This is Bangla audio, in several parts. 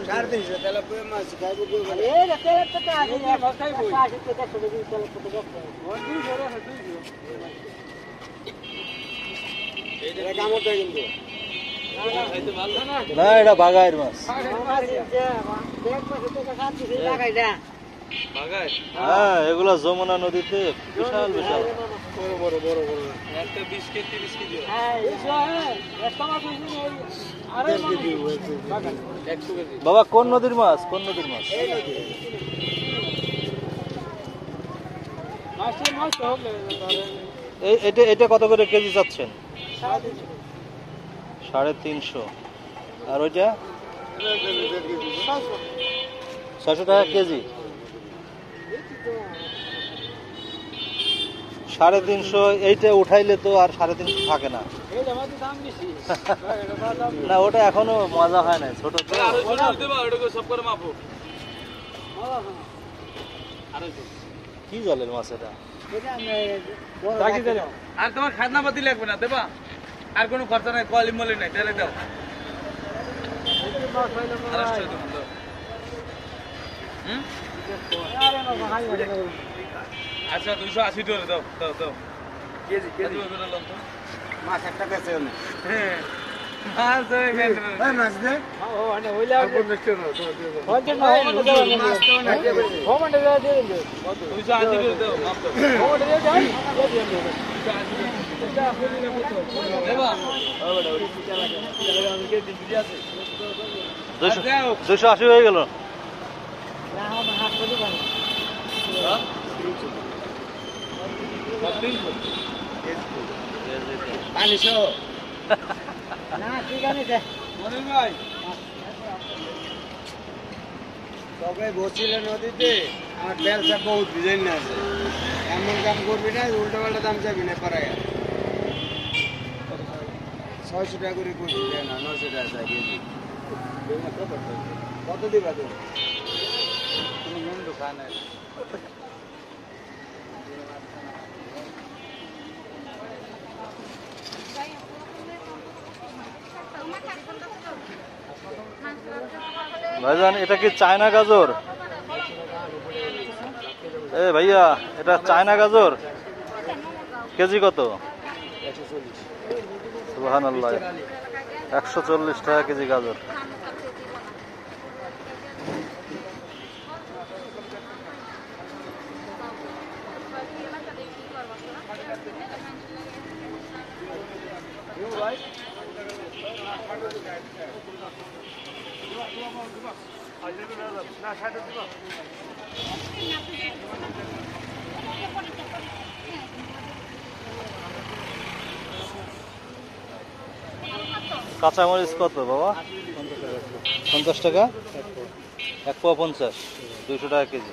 350 তাহলে মাছ খাইবো কই বলে এ তেল তো আগে মাছ খাইবো 80 টাকা ছোট দিন তেল কত গেছে বন্ধু ধরে আছে এটা কামড় দেয় কিন্তু না এটা বাগাইয়ের মাছ। হ্যাঁ এগুলা যমুনা নদীতে বিশাল বিশাল বড় বড় একটা 20 কেজি 30 কেজি বাবা কোন নদীর মাছ কোন নদীর মাছ? এটা এটা কত করে কেজি চাচ্ছেন? 350। আর ওইটা 600 টাকা কেজি। 350 এইটা উঠাইলে তো আর 350 থাকে না। না ওটা এখনো মজা হয় না, ছোট তো। কি জলের মাছ এটা? আর তোমার খাজনা পাতি লাগবে না দেবা, আর কোনো খরচা নাই, কল ইমলি নাই, তাহলে দাও। আচ্ছা 280 টাকা দাও দাও দাও কেজি কেজি মাছ একটা কাছে না হ্যাঁ মাছ ধরে গেল এই মাছ দে ও আনে হইলা আর কোন দেখতে না তো হইতে না মাছ তো না কে বলে হোমন্ডে দিয়ে দেন 280 টাকা দাও মাপ দাও হোমন্ডে দিয়ে দেন দেবা 280 হয়ে গেল। না हम हाथ को दिखाओ পানি সহ না ঠিক আছে মনির ভাই তবে বসিলে নদীতে আমার ব্যবসা বহুত ডিজাইন আছে, এমন কাম করবি না উল্টো পাল্টা দাম যাবি না পারায় 600 টাকা করে করবি না 900 টাকা চাই কেজি কত দিবা তুমি মেন দোকান আছে ভাইজান এটা কি চায়না গাজর? এ ভাইয়া এটা চায়না গাজর কেজি কত? সুবহানাল্লাহ 140 টাকা কেজি গাজর। কাঁচামরিচ কত বাবা? 50 টাকা 1 পোয়া 50, 200 টাকা কেজি।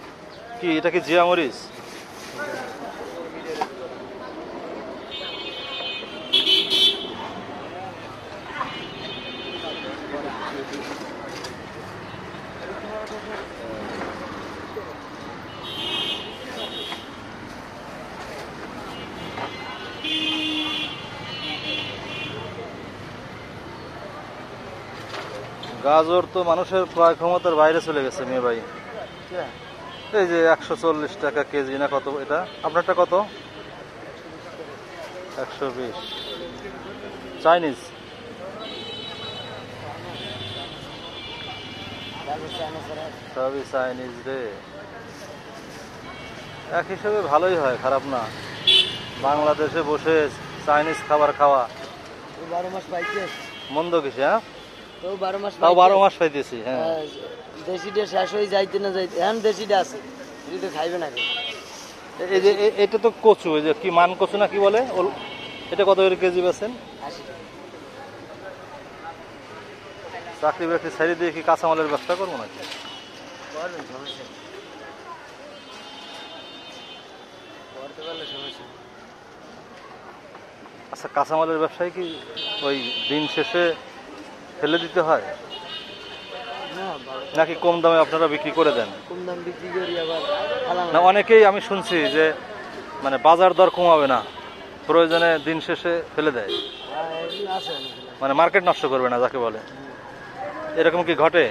কি এটা কি জিয়া মরিচ? গাজর তো মানুষের ক্রয় ক্ষমতার বাইরে চলে গেছে মেয়ে ভাই। এই যে 140 টাকা কেজি না কত এটা? আপনারটা কত? 120। চাইনিজ সবই চাইনিজ রে। এক হিসেবে ভালোই হয়, খারাপ না। বাংলাদেশে বসে চাইনিজ খাবার খাওয়া 12 মাস পাইছে মন্দ কিছু? হ্যাঁ তো 12 মাস তাও 12 মাস পাইতেছি। হ্যাঁ দেশিটা শেষ হয়ে যাইতে না যাইতে এখন দেশিটা আছে, এটা তো খাইবে না। এই যে এটা তো কচু, এই যে কি মান কচু না কি বলে, এটা কত করে কেজি বেচেন? 80 টাকা। চাকরি বাকরি ছেড়ে দিয়ে কি কাঁচামালের ব্যবসা করবো নাকি? করবেন, সমস্যা নেই, করতে পারলে সমস্যা নেই। আচ্ছা কাঁচামালের ব্যবসায় কি ওই দিন শেষে ফেলে দিতে হয় না নাকি কম দামে আপনারা বিক্রি করে দেন? কম দাম বিক্রি করি আবার ফালাম না অনেকেই আমি শুনছি যে মানে বাজার দর কমাবে না, প্রয়োজনে দিন শেষে ফেলে দেয়, এগুলো আছে মানে মার্কেট নষ্ট করবে না যাকে বলে, এরকম কি ঘটে?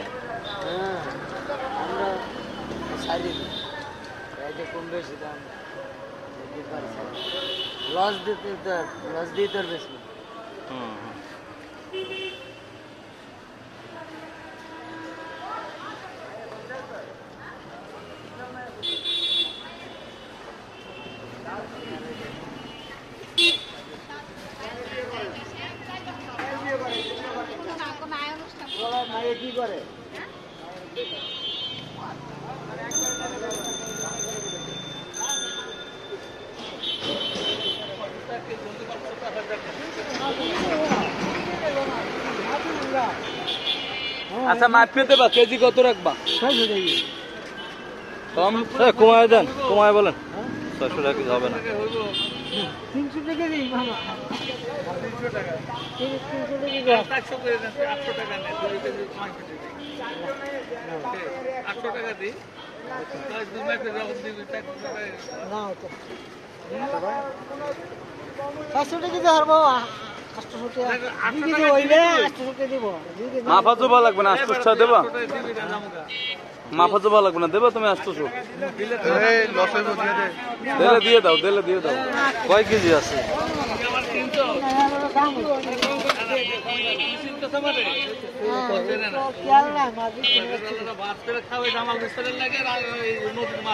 হ্যাঁ ছাড়িয়ে দিই এটা কম বেশি দাম দিতে পারছি লস দিয়ে তোর বেশি হুম মায়ে কি করে আচ্ছা মাপে দেবা কেজি কত রাখবা কম কমায় দেন কমায় বলেন 600 টাকা কেজি হবে না 300 টাকা দিই মামা 300 টাকা 300 টাকা 800 করে দেন 800 টাকা নেই 2 কেজি 800 টাকা দিই তাই দুই মাপে যখন দিবি 400 টাকা না তো 500 টাকা দিয়ে হারবো 800 টাকা দিদি হইলে 800 টাকা দিব মাফা জবা লাগবে না 800 টাকা দেবা মাফা জবা লাগবে না দেবা তুমি 800 দিলে দিয়ে দাও কয় কেজি আছে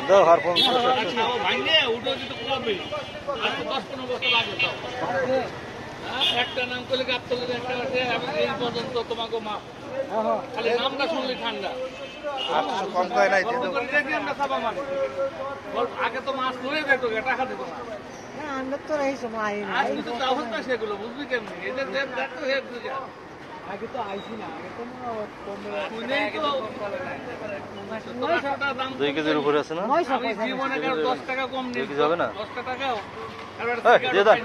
দাও হার 50 একটা নাম করলে গাবতলের একটা আছে এই পর্যন্ত তোমাকে মাপ খালি নামটা শুনলে ঠান্ডা 800 কম কয় নাই দিয়ে আমরা খাবা মানে আগে তো মাছ ধরে যেত টাকা দিত না আমরা তো রইছো মাই আর কিন্তু তাহলে না সেগুলো বুঝবি কেমনি এদের দেব দেখো হেড দুজা আগে তো আইছি না আগে তো শুনেই তো 900 টাকা দাম 2 কেজির উপরে আছে না আমি জীবনে কারো 10 টাকা কম নেই 2 কেজি হবে না 10 টাকাও দিয়ে দাও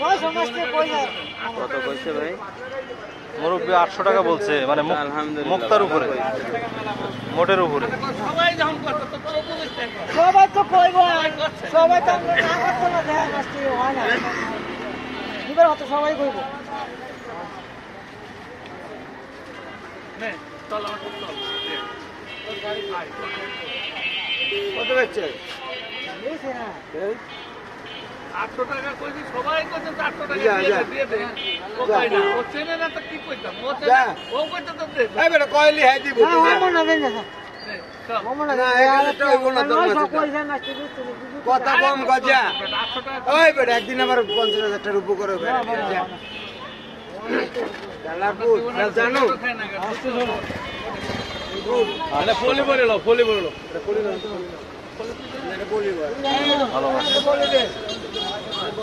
ওই সমস্ত কই যায় কত কইছে ভাই মুরব্বি 800 টাকা বলছে মানে মুক্তার উপরে মোটের উপরে সবাই যখন করতে তো 24 টাকা সবাই তো কইবো সবাই তো আমরা না করতে না দেয় মাস্তি হয় না এবার হয়তো সবাই কইবো নে চল আমার চল কত বেচছে বুঝছে না 800 টাকা কইছি সবাই কইছে 400 টাকা যা, যা। দিয়ে দে ও কই না ও চেনে না তো কি কইতাম ও যা। চেনে ও কইতে তো দে এই বেটা কইলি হাই দিব না হবো না দেন না নে, চল। হবো না না, এটা হইবো না তোর নয় মাঝে। কই যায় মাস্তি বুঝতে কথা কম গজা 800 টাকা ওই বেটা একদিন আমার 50,000 টাকা রূপ করে ফেলে যা গালাপুর জানো খাই না আরে ফলি বলে লো ফলি বলে লো এটা বলি ভালো বলি দে